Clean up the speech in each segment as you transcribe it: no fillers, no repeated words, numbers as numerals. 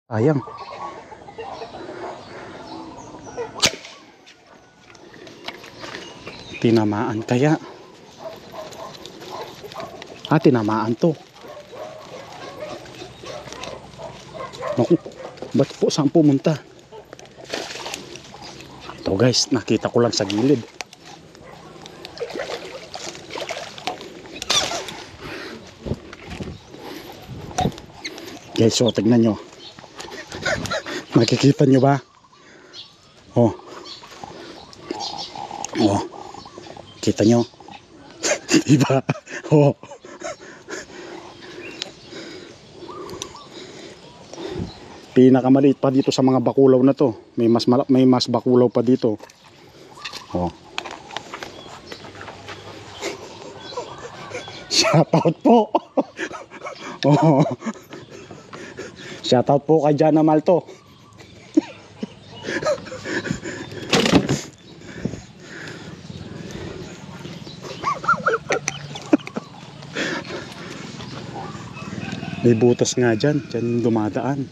Sayang. Tinamaan kaya? Tinamaan to. Naku, ba't po saan pumunta? Ito guys, nakita ko lang sa gilid. Guys, so tignan nyo. Makikita nyo ba? Oh. Oh. Kita nyo? Diba? Oh. Pinakamaliit pa dito sa mga bakulaw na to. May mas bakulaw pa dito. Oh. Shoutout po. Oh. Shoutout po kay Jana Malto. May butas nga dyan. Dyan dumadaan.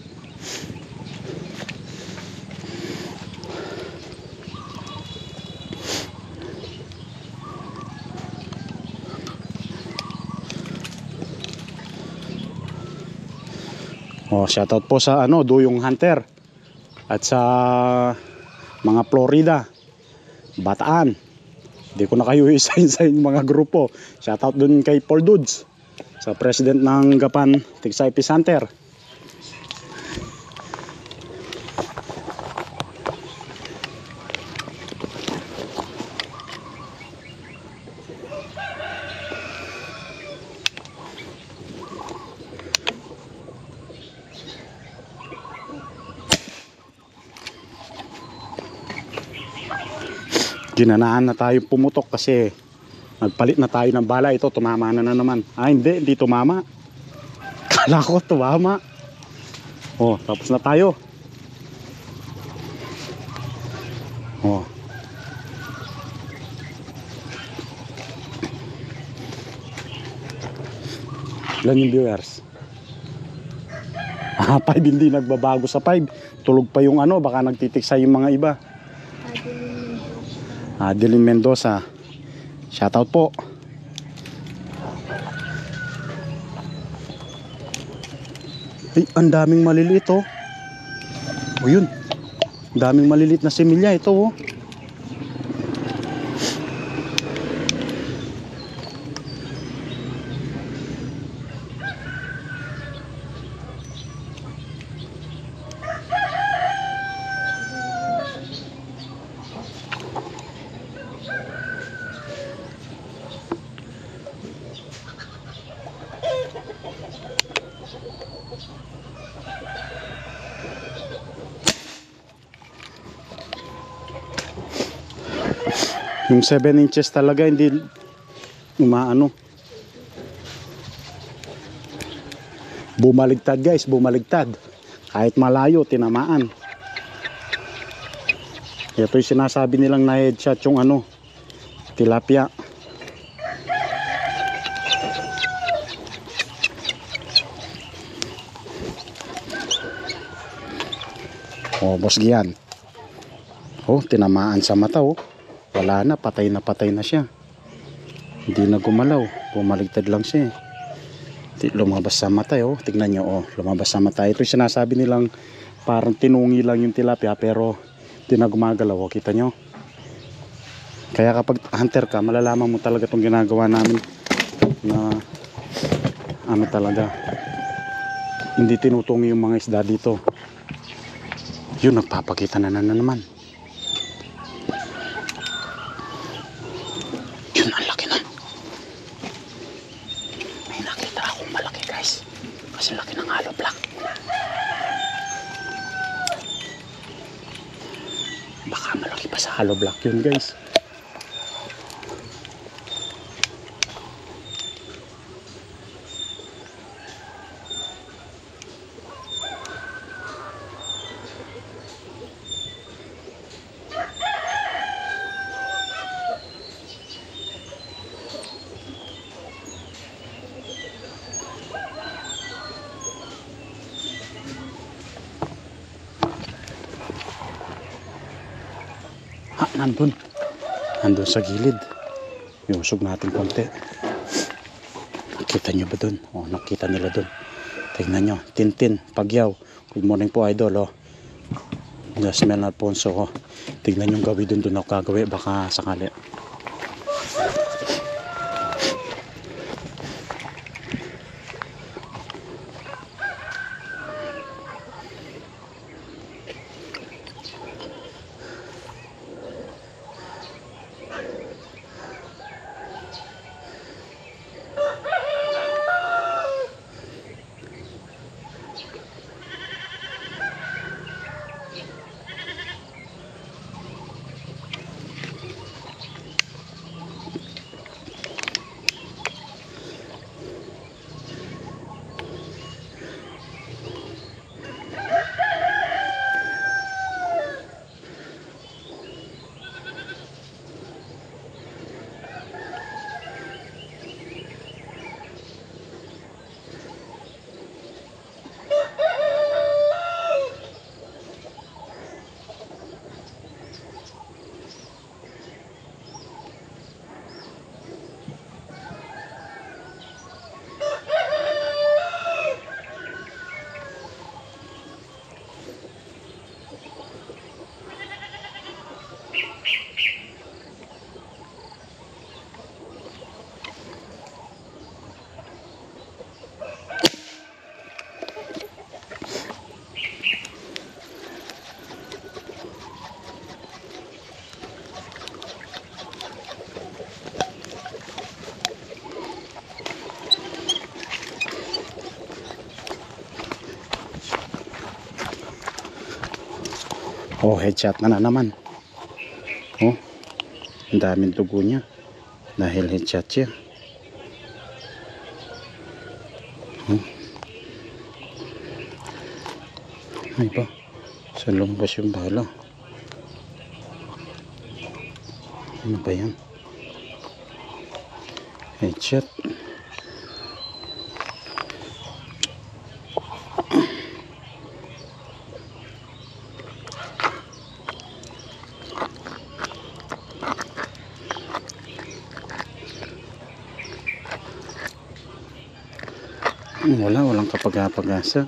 Oh, shoutout po sa Duyong Hunter at sa mga Florida, Bataan. Hindi ko na kayo isign sa mga grupo. Shoutout dun kay Paul Dudes, sa president ng Gapan Tigsay Center. Ginanaan na tayo pumutok kasi nagpalit na tayo ng bala. Ito tumama na naman. Hindi tumama. Kala ko tumama. Oh, tapos na tayo. Oh. Ilan yung viewers? 5 hindi nagbabago sa 5. Tulog pa yung baka nagtitiksa yung mga iba. Adeline Mendoza, shoutout po. Ay, ang daming maliliit oh. O yun, ang daming maliliit na similya ito oh. Yung 7 inches talaga hindi umaano. Bumaligtad guys, bumaligtad. Kahit malayo, tinamaan. Ito yung sinasabi nilang na headshot yung tilapia. Oh, boss Gian. Oh, tinamaan sa mata oh. Wala na, patay na siya. Hindi na gumalaw, bumaligtad lang siya. Lumabas sa mata oh. Tignan nyo oh, lumabas sa mata. Ito yung sinasabi nilang parang tinungi lang yung tilapia pero hindi na gumagalaw oh. Kita nyo? Kaya kapag hunter ka, malalaman mo talaga itong ginagawa namin na talaga hindi tinutungi yung mga isda dito. Yun, nagpapakita na naman. Yun, ang laki na. May nakita akong malaki guys. Kasi laki ng hollow block. Baka malaki pa sa hollow block yun guys. Andun sa gilid. Iusog natin konti. Nakita nyo ba dun? O, nakita nila dun. Tingnan nyo. Tintin, Pagyaw. Good morning po, idol. O. Jasmine Alfonso. O. Tingnan nyo gawi dun ako gagawin. Baka sakali. Oh, headshot na naman. Oh, ang daming dugo niya. Dahil headshot siya. Oh. Ay ba? Sa lumbas yung bala. Ano ba yan? Headshot. Walang kapag-pag-asa.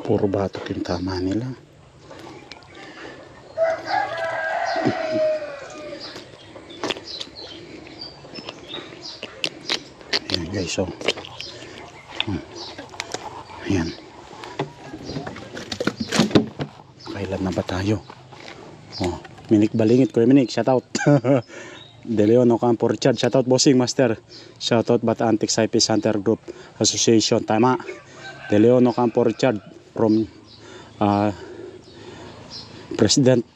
Puro batok yung tama nila. Ayan guys, oh. Ayan. Kailan na ba tayo? Oh, Minik Balingit, Kuya Minik, shout out. De Leon Ocampo Richard, shout out Bossing Master. Shout out Bataan Textile Peace Hunter Group Association, tama. De Leon Ocampo Richard from President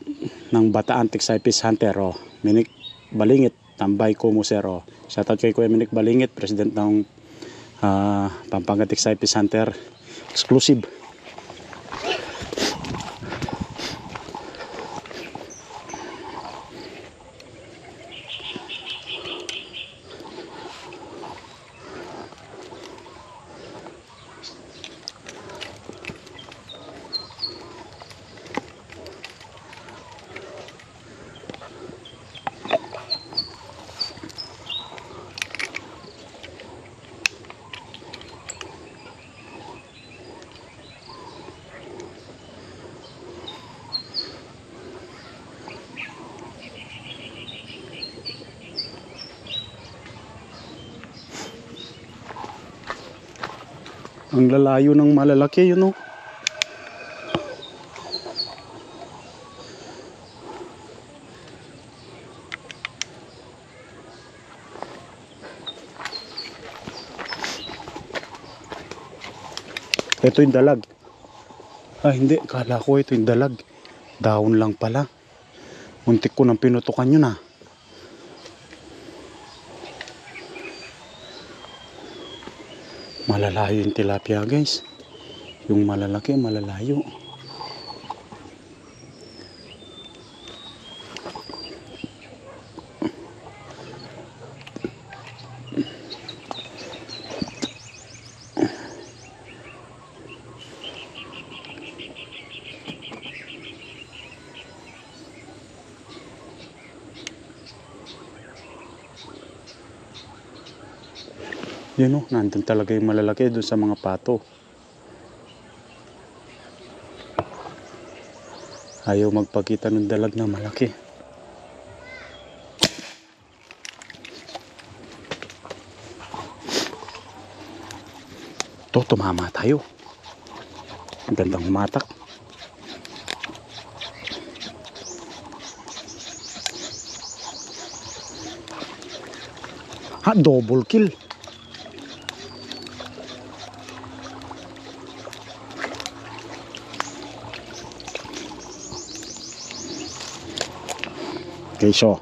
ng Bataan Textile Peace Hunter, oh. Minik Balingit, tambay ko mo sir, oh. Shout out kay Kuya Minik Balingit, President ng Pampanga Textile Peace Hunter exclusive. Ang lalayo ng malalaki, yun, oh. Ito yung dalag. Hindi, kala ko ito yung dalag. Dahon lang pala. Muntik ko nang pinutukan yun, ah. Malalayo yung tilapia guys. Yung malalaki, malalayo. Yun, oh, nandun talaga yung malalaki doon sa mga pato. Ayaw magpakita ng dalag na malaki. Ito, tumama tayo. Ang gandang humatak. Double kill. Okay, so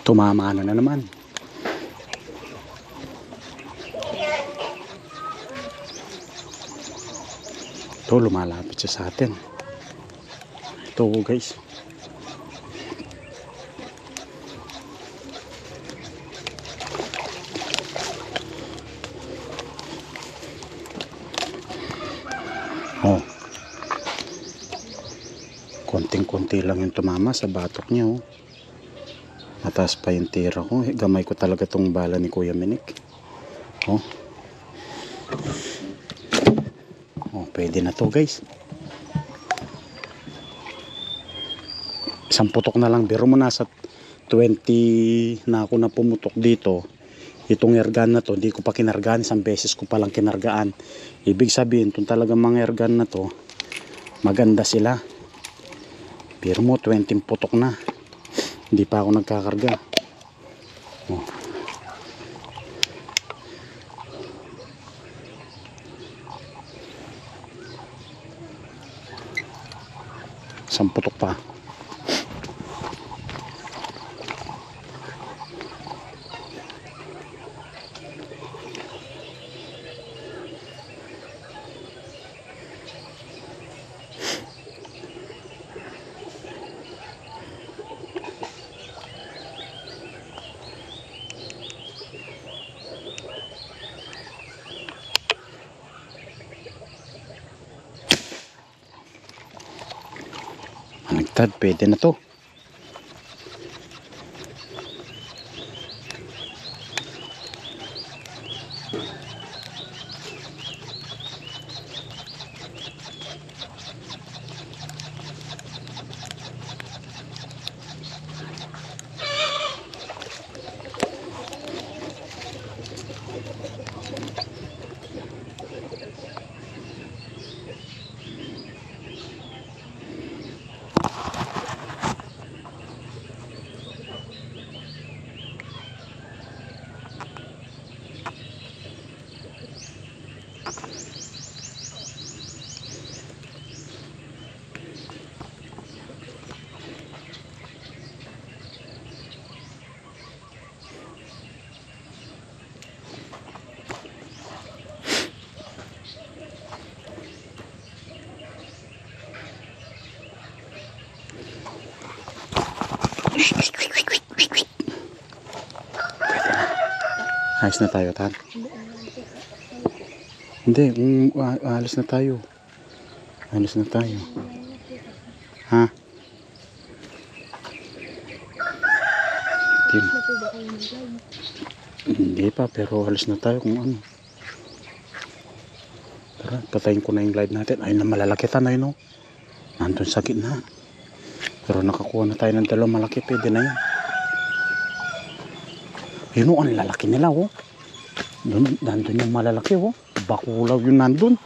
tumama na naman. Ito, lumalapit siya sa atin. Ito guys. Oh. Konting-konti lang yung tumama sa batok niya, oh. Mataas pa yung tira ko. Gamay ko talaga tong bala ni Kuya Minik. Oh. Oh, pwede na to guys. Isang putok na lang. Biro mo nasa 20 na ako na pumutok dito. Itong airgun na to, hindi ko pa kinargaan. Isang beses ko palang kinargaan. Ibig sabihin, itong talagang mga airgun na to, maganda sila. Biro mo, 20 putok na. Hindi pa ako nagkakarga. Oh. Isang putok pa. Nagtad, pwede na to. Ayos na tayo, Tan. Hindi, alis na tayo. Alis na tayo. Ha? Hindi pa, pero alis na tayo kung ano. Tara, patayin ko na yung live natin. Ayun na, malalaki, Tan, ayun, no? Nandun sa gitna. Pero nakakuha na tayo ng dalawang malaki, pwede na yan. Yun o, ang lalaki nila, oh. Nandun yung malalaki, oh. Bakulaw yun nandun.